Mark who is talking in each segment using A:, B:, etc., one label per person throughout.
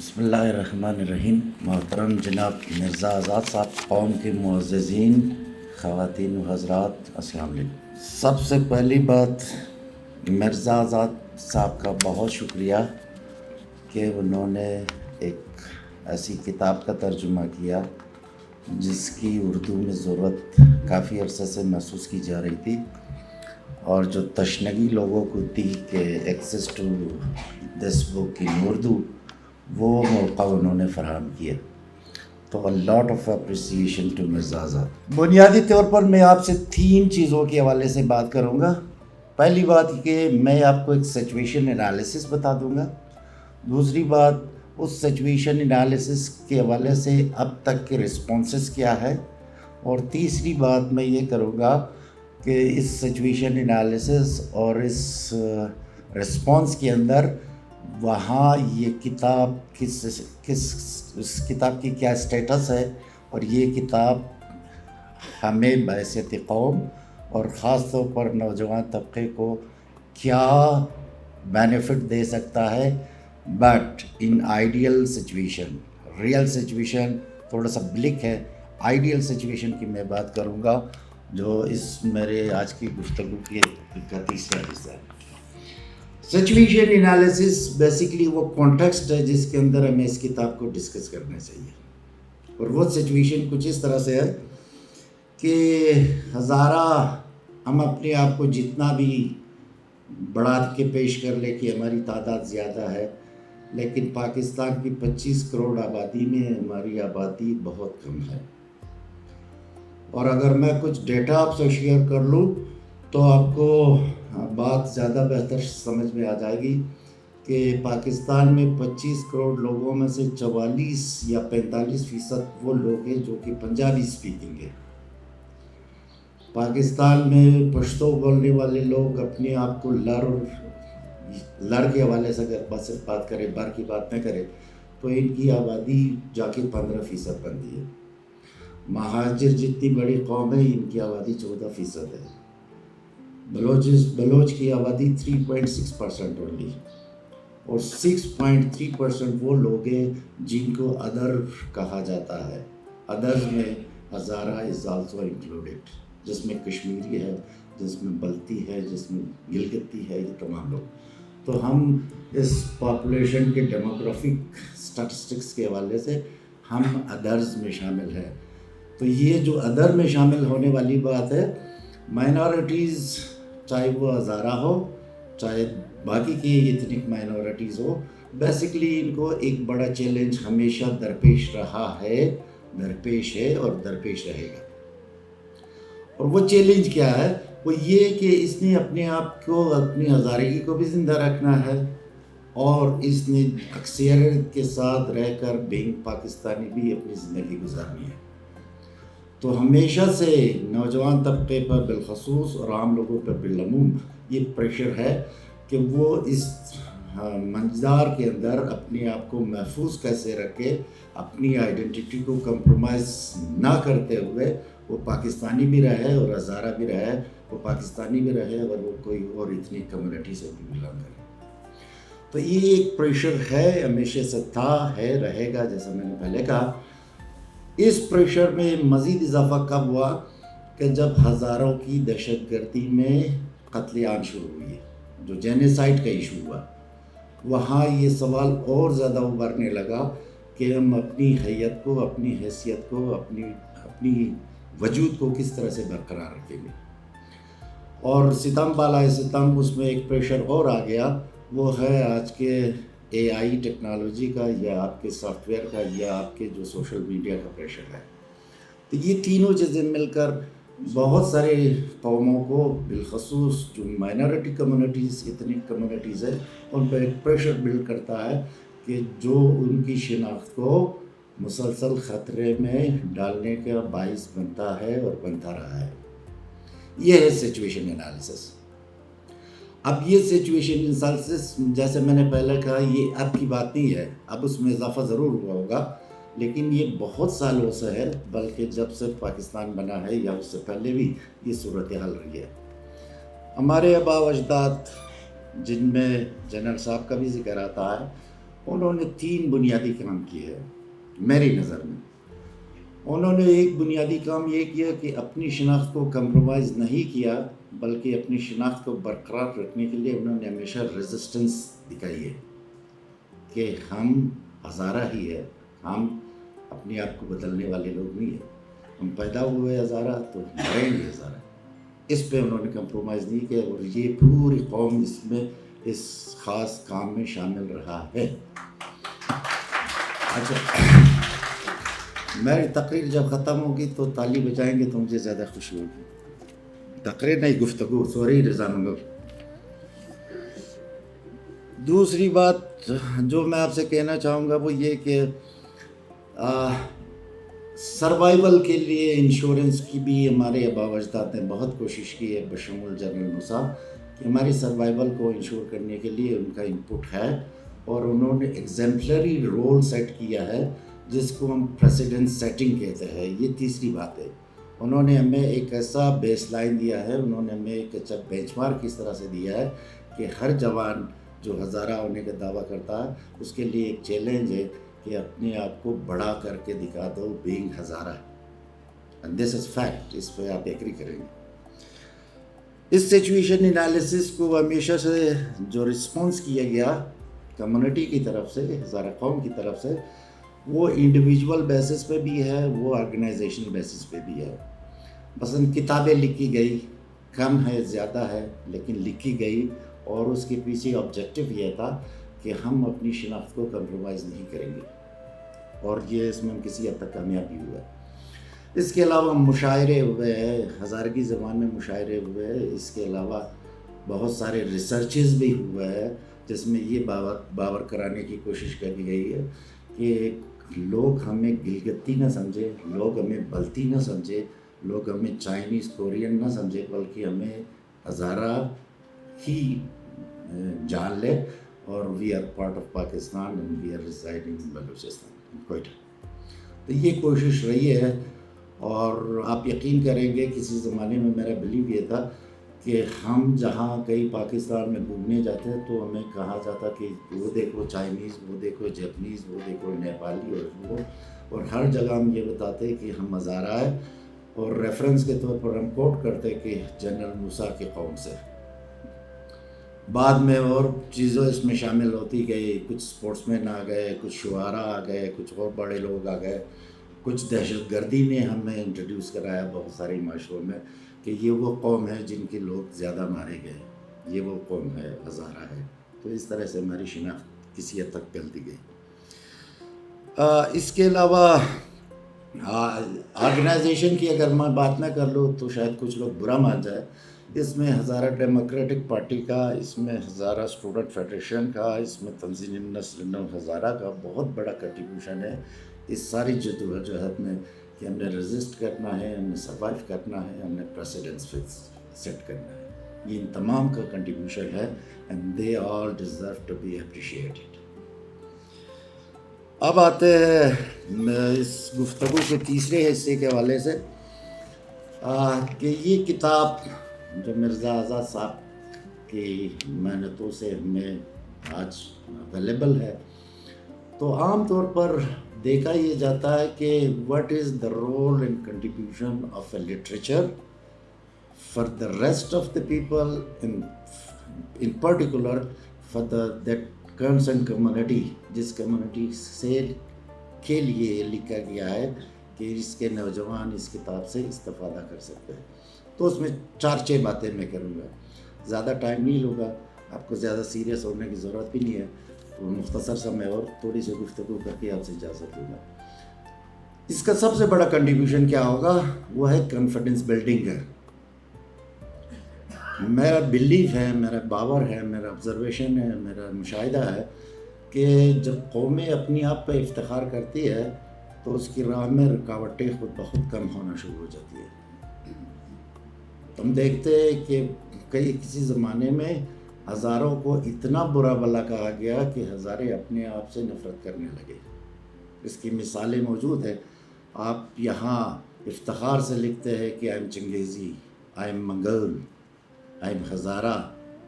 A: بسم اللہ الرحمن الرحیم۔ محترم جناب مرزا آزاد صاحب، قوم کے معززین، خواتین و حضرات، السلام علیکم۔ سب سے پہلی بات، مرزا آزاد صاحب کا بہت شکریہ کہ انہوں نے ایک ایسی کتاب کا ترجمہ کیا جس کی اردو میں ضرورت کافی عرصے سے محسوس کی جا رہی تھی، اور جو تشنگی لوگوں کو تھی کہ ایکسیس ٹو دس بک ان اردو، وہ موقع انہوں نے فراہم کیا۔ تو a lot of appreciation to Mirza آزاد۔ بنیادی طور پر میں آپ سے 3 چیزوں کے حوالے سے بات کروں گا۔ پہلی بات کہ میں آپ کو ایک سچویشن انالیسس بتا دوں گا۔ دوسری بات، اس سچویشن انالیسس کے حوالے سے اب تک کے رسپانسز کیا ہے، اور تیسری بات میں یہ کروں گا کہ اس سچویشن انالیسس اور اس رسپانس کے اندر وہاں یہ کتاب اس کتاب کی کیا اسٹیٹس ہے، اور یہ کتاب ہمیں بحیثیت قوم اور خاص طور پر نوجوان طبقے کو کیا بینیفٹ دے سکتا ہے۔ But in ideal situation, real situation تھوڑا سا بلک ہے، آئیڈیل سچویشن کی میں بات کروں گا، جو اس میرے آج کی گفتگو کا تیسرا حصہ ہے۔ سچویشن انالیسس بیسیکلی وہ کانٹیکسٹ ہے جس کے اندر ہمیں اس کتاب کو ڈسکس کرنا چاہیے، اور وہ سچویشن کچھ اس طرح سے ہے کہ ہزارہ ہم اپنے آپ کو جتنا بھی بڑھا کے پیش کر لیں کہ ہماری تعداد زیادہ ہے، لیکن پاکستان کی 25 کروڑ آبادی میں ہماری آبادی بہت کم ہے۔ اور اگر میں کچھ ڈیٹا آپ سے شیئر کر لوں تو آپ کو بات زیادہ بہتر سمجھ میں آ جائے گی کہ پاکستان میں 25 کروڑ لوگوں میں سے 44 یا 45% وہ لوگ ہیں جو کہ پنجابی اسپیکنگ ہیں۔ پاکستان میں پشتو بولنے والے لوگ اپنے آپ کو لر کے حوالے سے اگر بات کریں، بر کی بات نہ کریں، تو ان کی آبادی جا کے 15% بنتی ہے۔ مہاجر جتنی بڑی قوم ہے، ان کی آبادی 14% ہے۔ بلوچ کی آبادی 3.6% اونلی، اور 6.3% وہ لوگ ہیں جن کو ادر کہا جاتا ہے۔ ادرز میں ہزارہ از آلسو انکلوڈیڈ، جس میں کشمیری ہے، جس میں بلتی ہے، جس میں گلگتی ہے، یہ تمام لوگ۔ تو ہم اس پاپولیشن کے ڈیموگرافک سٹیٹسٹکس کے حوالے سے ہم ادرز میں شامل ہیں۔ تو یہ جو ادر میں شامل ہونے والی بات ہے، مائنورٹیز چاہے وہ ہزارہ ہو، چاہے باقی کی ایتھنک مائنورٹیز ہو، بیسیکلی ان کو ایک بڑا چیلنج ہمیشہ درپیش رہا ہے، درپیش ہے اور درپیش رہے گا۔ اور وہ چیلنج کیا ہے؟ وہ یہ کہ اس نے اپنے آپ کو، اپنی ہزارگی کو بھی زندہ رکھنا ہے، اور اس نے اکثریت کے ساتھ رہ کر بینگ پاکستانی بھی اپنی زندگی گزارنی ہے۔ تو ہمیشہ سے نوجوان طبقے پر بالخصوص اور عام لوگوں پر بالعموم یہ پریشر ہے کہ وہ اس منظار کے اندر اپنے آپ کو محفوظ کیسے رکھے، اپنی آئیڈینٹی کو کمپرومائز نہ کرتے ہوئے وہ پاکستانی بھی رہے اور ہزارہ بھی رہے، وہ پاکستانی بھی رہے اور وہ کوئی اور اتنی کمیونٹی سے بھی بلانگ کرے۔ تو یہ ایک پریشر ہے، ہمیشہ سے تھا، ہے، رہے گا، جیسا میں نے پہلے کہا۔ اس پریشر میں مزید اضافہ کب ہوا کہ جب ہزاروں کی دہشت گردی میں قتل عام شروع ہوئی ہے، جو جینیسائیڈ کا ایشو ہوا، وہاں یہ سوال اور زیادہ ابھرنے لگا کہ ہم اپنی حیت کو، اپنی حیثیت کو، اپنی وجود کو کس طرح سے برقرار رکھیں گے۔ اور ستم بالائے ستم اس میں ایک پریشر اور آ گیا، وہ ہے آج کے اے آئی ٹیکنالوجی کا، یا آپ کے سافٹ ویئر کا، یا آپ کے جو سوشل میڈیا کا پریشر ہے۔ تو یہ تینوں چیزیں مل کر بہت سارے قوموں کو، بالخصوص جو مائنورٹی کمیونٹیز، ایتھنک کمیونٹیز ہے، ان پہ ایک پریشر بلڈ کرتا ہے کہ جو ان کی شناخت کو مسلسل خطرے میں ڈالنے کا باعث بنتا ہے اور بنتا رہا ہے۔ یہ ہے سچویشن انالیسس۔ اب یہ سچویشن انالیسس، جیسے میں نے پہلے کہا، یہ اب کی بات نہیں ہے، اب اس میں اضافہ ضرور ہوا ہوگا، لیکن یہ بہت سالوں سے ہے، بلکہ جب سے پاکستان بنا ہے یا اس سے پہلے بھی یہ صورتحال رہی ہے۔ ہمارے آباء و اجداد، جن میں جنرل صاحب کا بھی ذکر آتا ہے، انہوں نے 3 بنیادی کام کیے ہیں میری نظر میں. انہوں نے ایک بنیادی کام یہ کیا کہ اپنی شناخت کو کمپرومائز نہیں کیا، بلکہ اپنی شناخت کو برقرار رکھنے کے لیے انہوں نے ہمیشہ ریزسٹنس دکھائی ہے کہ ہم ہزارہ ہی ہے، ہم اپنے آپ کو بدلنے والے لوگ نہیں ہیں. ہم پیدا ہوئے ہزارہ تو مریں گے ہزارہ. اس پہ انہوں نے کمپرومائز نہیں کیا، اور یہ پوری قوم اس میں اس خاص کام میں شامل رہا ہے. اچھا، میری تقریر جب ختم ہوگی تو تالی بجائیں گے تو مجھے زیادہ خوشی ہوگی. تقریر نہیں، گفتگو، سوری رضا منگل. دوسری بات جو میں آپ سے کہنا چاہوں گا وہ یہ کہ سروائیول کے لیے انشورنس کی بھی ہمارے آباء و اجداد نے بہت کوشش کی ہے، بشمول جنرل موسیٰ، کہ ہماری سروائیول کو انشور کرنے کے لیے ان کا انپٹ ہے، اور انہوں نے ایگزیمپلری رول سیٹ کیا ہے جس کو ہم پریسیڈنٹ سیٹنگ کہتے ہیں. یہ تیسری بات ہے. انہوں نے ہمیں ایک ایسا بیس لائن دیا ہے، انہوں نے ہمیں ایک اچھا بینچ مارک اس طرح سے دیا ہے کہ ہر جوان جو ہزارہ ہونے کا دعویٰ کرتا ہے اس کے لیے ایک چیلنج ہے کہ اپنے آپ کو بڑا کر کے دکھا دو being Hazara. And this is fact. اس پہ آپ ایگری کریں گے. اس سچویشن انالیسس کو ہمیشہ سے جو رسپانس کیا گیا کمیونٹی کی طرف سے، ہزارہ قوم کی طرف سے، وہ انڈیویجول بیسس پہ بھی ہے، وہ آرگنائزیشنل بیسس پہ بھی ہے. مثلاً کتابیں لکھی گئی، کم ہے زیادہ ہے لیکن لکھی گئی، اور اس کے پیچھے آبجیکٹو یہ تھا کہ ہم اپنی شناخت کو کمپرومائز نہیں کریں گے، اور یہ اس میں ہم کسی حد تک کامیاب بھی ہوا ہے. اس کے علاوہ مشاعرے ہوئے ہیں، ہزارگی زبان میں مشاعرے ہوئے ہیں. اس کے علاوہ بہت سارے ریسرچز بھی ہوئے ہیں جس میں یہ باور کرانے کی کوشش کری گئی ہے کہ لوگ ہمیں گلگتی نہ سمجھے، لوگ ہمیں بلتی نہ سمجھے، لوگ ہمیں چائنیز کورین نہ سمجھے، بلکہ ہمیں ہزارہ ہی جان لے. اور we are part of Pakistan and we are residing in Balochistan, Quetta. تو یہ کوشش رہی ہے، اور آپ یقین کریں گے کسی زمانے میں میرا بلیو یہ تھا کہ ہم جہاں کئی پاکستان میں گھومنے جاتے ہیں تو ہمیں کہا جاتا کہ وہ دیکھو چائنیز، وہ دیکھو جیپنیز، وہ دیکھو نیپالی، اور ہر جگہ ہم یہ بتاتے کہ ہم ہزارہ ہیں، اور ریفرنس کے طور پر ہم کوٹ کرتے کہ جنرل موسیٰ کی قوم سے. بعد میں اور چیزیں اس میں شامل ہوتی گئی، کچھ اسپورٹس مین آ گئے، کچھ شعراء آ گئے، کچھ اور بڑے لوگ آ گئے، کچھ دہشت گردی نے ہمیں انٹروڈیوس کرایا بہت سارے معاشروں میں کہ یہ وہ قوم ہے جن کے لوگ زیادہ مارے گئے، یہ وہ قوم ہے، ہزارہ ہے. تو اس طرح سے ہماری شناخت کسی حد تک پھیلتی گئی. اس کے علاوہ آرگنائزیشن کی اگر میں بات نہ کر لوں تو شاید کچھ لوگ برا مان جائے. اس میں ہزارہ ڈیموکریٹک پارٹی کا، اس میں ہزارہ اسٹوڈنٹ فیڈریشن کا، اس میں تنظیم نسل نو ہزارہ کا بہت بڑا کنٹریبیوشن ہے اس ساری جدوجہد میں کہ ہم نے ریزسٹ کرنا ہے، ہم نے سروائیو کرنا ہے، ہم نے پریسیڈنس سیٹ کرنا ہے. یہ ان تمام کا کنٹریبیوشن ہے، and they all deserve to be appreciated. اب آتے ہیں اس گفتگو کے تیسرے حصے کے حوالے سے کہ یہ کتاب جو مرزا آزاد صاحب کی محنتوں سے ہمیں آج اویلیبل ہے، تو عام طور پر دیکھا یہ جاتا ہے کہ what is the role and contribution of a literature for the rest of the people, in particular for that concerned community، جس کمیونٹی سے کے لیے لکھا گیا ہے کہ اس کے نوجوان اس کتاب سے استفادہ کر سکتے ہیں. تو اس میں 4-6 باتیں میں کروں گا. زیادہ ٹائم نہیں لوں گا، آپ کو زیادہ سیریس ہونے کی ضرورت بھی نہیں ہے، تو مختصر سا میں اور تھوڑی سی گفتگو کر کے آپ سے اجازت دوں گا. اس کا سب سے بڑا کنٹریبیوشن کیا ہوگا؟ وہ ہے کانفیڈنس بلڈنگ ہے. میرا بلیف ہے، میرا باور ہے، میرا آبزرویشن ہے، میرا مشاہدہ ہے کہ جب قومیں اپنی آپ پہ افتخار کرتی ہے تو اس کی راہ میں رکاوٹیں خود بخود کم ہونا شروع ہو جاتی ہے. ہم دیکھتے ہیں کہ کسی زمانے میں ہزاروں کو اتنا برا بلا کہا گیا کہ ہزارے اپنے آپ سے نفرت کرنے لگے. اس کی مثالیں موجود ہیں. آپ یہاں افتخار سے لکھتے ہیں کہ I am changezi, I am Mongol, I am Hazara,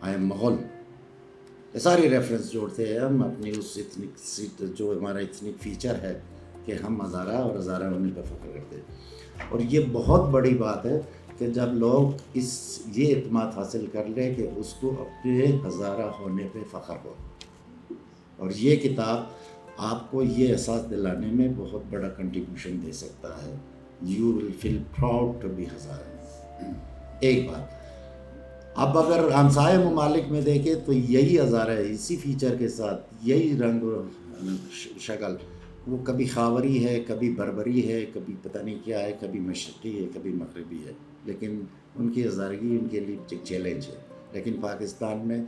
A: I am Mughal. یہ ساری ریفرنس جوڑتے ہیں ہم اپنی اس ایتھنک جو ہمارا ایتھنک فیچر ہے کہ ہم ہزارہ اور ہزارہ ہونے پہ فخر کرتے ہیں. اور یہ بہت بڑی بات ہے کہ جب لوگ یہ اعتماد حاصل کر لیں کہ اس کو اپنے ہزارہ ہونے پہ فخر ہو. اور یہ کتاب آپ کو یہ احساس دلانے میں بہت بڑا کنٹریبیوشن دے سکتا ہے. You will feel proud to be Hazara. ایک بات اب اگر ہمسائے ممالک میں دیکھیں تو یہی ہزارہ ہے اسی فیچر کے ساتھ, یہی رنگ و شکل, وہ کبھی خاوری ہے, کبھی بربری ہے, کبھی پتہ نہیں کیا ہے, کبھی مشرقی ہے, کبھی مغربی ہے, لیکن ان کی ہزارگی ان کے لیے ایک چیلنج ہے. لیکن پاکستان میں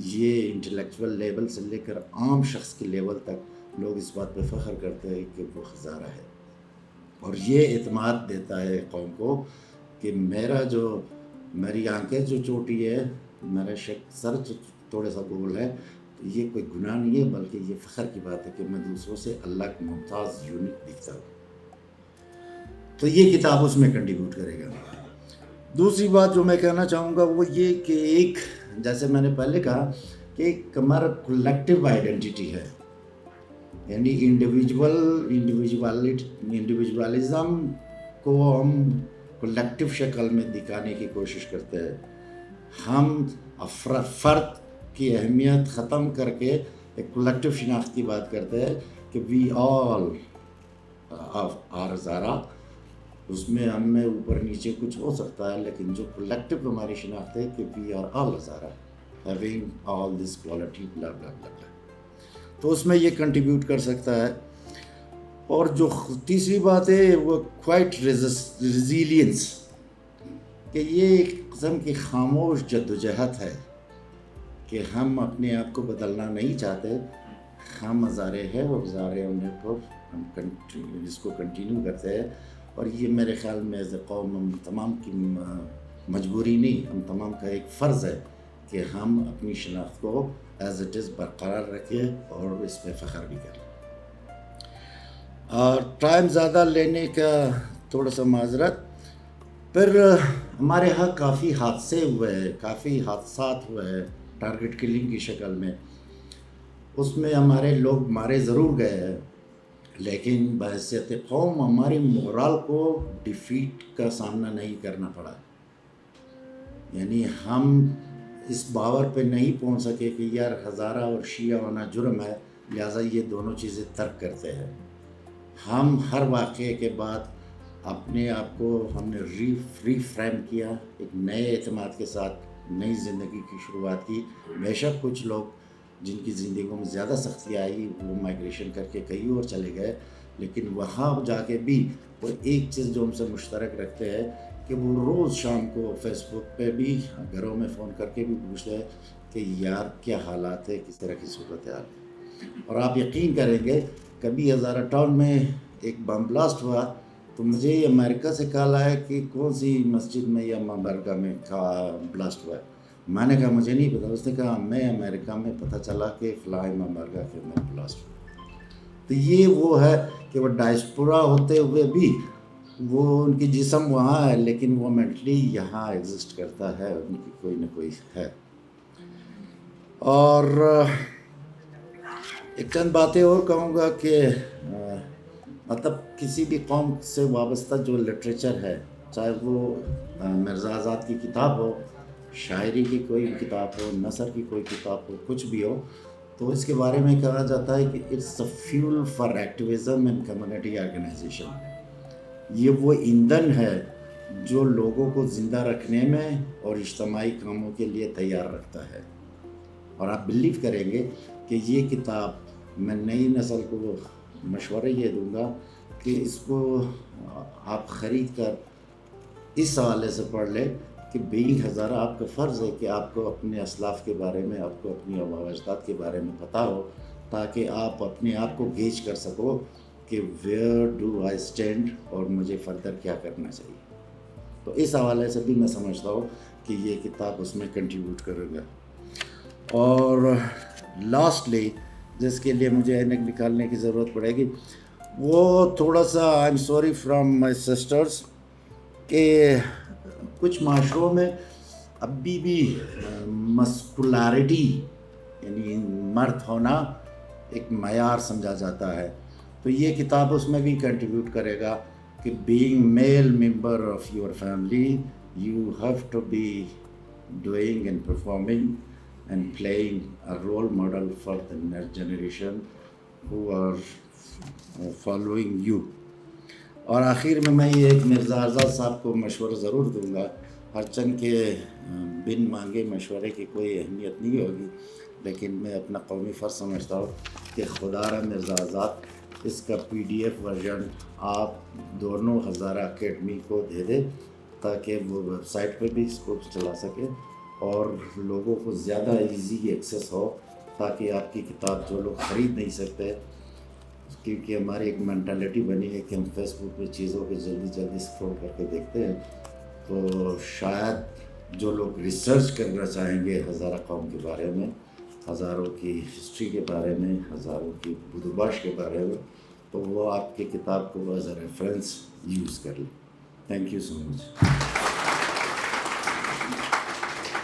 A: یہ انٹلیکچول لیول سے لے کر عام شخص کے لیول تک لوگ اس بات پہ فخر کرتے ہیں کہ وہ ہزارہ ہے. اور یہ اعتماد دیتا ہے قوم کو کہ میری آنکھیں جو چھوٹی ہے, میرا سر تھوڑا سا گول ہے, تو یہ کوئی گناہ نہیں ہے بلکہ یہ فخر کی بات ہے کہ میں دوسروں سے اللہ کا ممتاز یونیک دکھتا ہوں. تو یہ کتاب اس میں کنٹریبیوٹ کرے گا. دوسری بات جو میں کہنا چاہوں گا وہ یہ کہ ایک, جیسے میں نے پہلے کہا کہ ایک ہمارا کولیکٹیو آئیڈینٹیٹی ہے, یعنی انڈیویجولزم کو ہم کولیکٹیو شکل میں دکھانے کی کوشش کرتے ہیں. ہم فرد کی اہمیت ختم کر کے ایک کولیکٹیو شناخت کی بات کرتے ہیں کہ وی آل آر ہزارہ. اس میں ہم میں اوپر نیچے کچھ ہو سکتا ہے, لیکن جو کولیکٹیو ہماری شناخت ہے کہ we are all Hazara having all this quality blah blah blah بلا. تو اس میں یہ کنٹریبیوٹ کر سکتا ہے. اور جو تیسری بات ہے وہ کوائٹ ریزیلینس, کہ یہ ایک قسم کی خاموش جدوجہد ہے کہ ہم اپنے آپ کو بدلنا نہیں چاہتے. ہم ہزارے ہیں اور ہزارے ہونے پر ہم اس کو کنٹینیو کرتے ہیں. اور یہ میرے خیال میں ایز اے قوم ہم تمام کی مجبوری نہیں, ہم تمام کا ایک فرض ہے کہ ہم اپنی شناخت کو ایز اٹ از برقرار رکھیں اور اس پہ فخر بھی کریں. اور ٹائم زیادہ لینے کا تھوڑا سا معذرت. پھر ہمارے ہاں کافی حادثے ہوئے ہیں, کافی حادثات ہوئے ہیں ٹارگٹ کلنگ کی شکل میں. اس میں ہمارے لوگ مارے ضرور گئے ہیں, لیکن بحیثیت قوم ہماری مورال کو ڈیفیٹ کا سامنا نہیں کرنا پڑا. یعنی ہم اس باور پہ نہیں پہنچ سکے کہ یار ہزارہ اور شیعہ ہونا جرم ہے, لہٰذا یہ دونوں چیزیں ترک کرتے ہیں. ہم ہر واقعے کے بعد اپنے آپ کو ہم نے ری فریم کیا, ایک نئے اعتماد کے ساتھ نئی زندگی کی شروعات کی. بے شک کچھ لوگ جن کی زندگیوں میں زیادہ سختی آئی وہ مائگریشن کر کے کہیں اور چلے گئے, لیکن وہاں جا کے بھی وہ ایک چیز جو ہم سے مشترک رکھتے ہیں کہ وہ روز شام کو فیس بک پہ بھی گھروں میں فون کر کے بھی پوچھتے ہیں کہ یار کیا حالات ہے, کس طرح کی صورت حال ہے. اور آپ یقین کریں گے کبھی ہزارہ ٹاؤن میں ایک بم بلاسٹ ہوا تو مجھے یہ امریکہ سے کال آیا کہ کون سی مسجد میں یا درگاہ میں بلاسٹ ہوا ہے. میں نے کہا مجھے نہیں پتا. اس نے کہا میں امریکہ میں پتہ چلا کہ فلاں درگاہ کے اندر بلاسٹ ہوا. تو یہ وہ ہے کہ وہ ڈائسپورا ہوتے ہوئے بھی وہ ان کی جسم وہاں ہے, لیکن وہ مینٹلی یہاں ایگزسٹ کرتا ہے, ان کی کوئی نہ کوئی ہے. اور ایک چند باتیں اور کہوں گا کہ مطلب کسی بھی قوم سے وابستہ جو لٹریچر ہے, چاہے وہ مرزا آزاد کی کتاب ہو, شاعری کی کوئی کتاب ہو, نثر کی کوئی کتاب ہو, کچھ بھی ہو, تو اس کے بارے میں کہا جاتا ہے کہ it's a fuel for activism and community organisation. یہ وہ ایندھن ہے جو لوگوں کو زندہ رکھنے میں اور اجتماعی کاموں کے لیے تیار رکھتا ہے. اور آپ بلیو کریں گے کہ یہ کتاب میں نئی نسل کو مشورہ یہ دوں گا کہ اس کو آپ خرید کر اس حوالے سے پڑھ لیں کہ بینگ ہزارہ آپ کا فرض ہے کہ آپ کو اپنے اسلاف کے بارے میں, آپ کو اپنی آباء و اجداد کے بارے میں پتہ ہو, تاکہ آپ اپنے آپ کو گیج کر سکو کہ ویئر ڈو آئی اسٹینڈ اور مجھے فردر کیا کرنا چاہیے. تو اس حوالے سے بھی میں سمجھتا ہوں کہ یہ کتاب اس میں کنٹریبیوٹ کرے گا. اور لاسٹلی جس کے لیے مجھے اینک نکالنے کی ضرورت پڑے گی وہ تھوڑا سا I am sorry from my sisters کہ کچھ معاشروں میں ابھی بھی مسکولیرٹی یعنی مرد ہونا ایک معیار سمجھا جاتا ہے. تو یہ کتاب اس میں بھی کنٹریبیوٹ کرے گا کہ being male member of your family you have to be doing and performing and playing a role model for the next generation who are following you. اور آخر میں یہ ایک مرزا آزاد صاحب کو مشورہ ضرور دوں گا، ہرچند کہ بن مانگے مشورے کی کوئی اہمیت نہیں ہوگی، لیکن میں اپنا قومی فرض سمجھتا ہوں کہ خدا را مرزا آزاد اس کا PDF ورژن آپ دونوں ہزارہ اکیڈمی کو دے دے تاکہ وہ ویب سائٹ پہ بھی اس کو چلا سکے اور لوگوں کو زیادہ ایزی ایکسیس ہو، تاکہ آپ کی کتاب جو لوگ خرید نہیں سکتے، کیونکہ ہماری ایک مینٹالٹی بنی ہے کہ ہم فیس بک پہ چیزوں کو جلدی اسکرول کر کے دیکھتے ہیں، تو شاید جو لوگ ریسرچ کرنا چاہیں گے ہزارہ قوم کے بارے میں، ہزاروں کی ہسٹری کے بارے میں، ہزاروں کی بدوباش کے بارے میں، تو وہ آپ کی کتاب کو ایز اے ریفرنس یوز کر لیں. Thank you so much.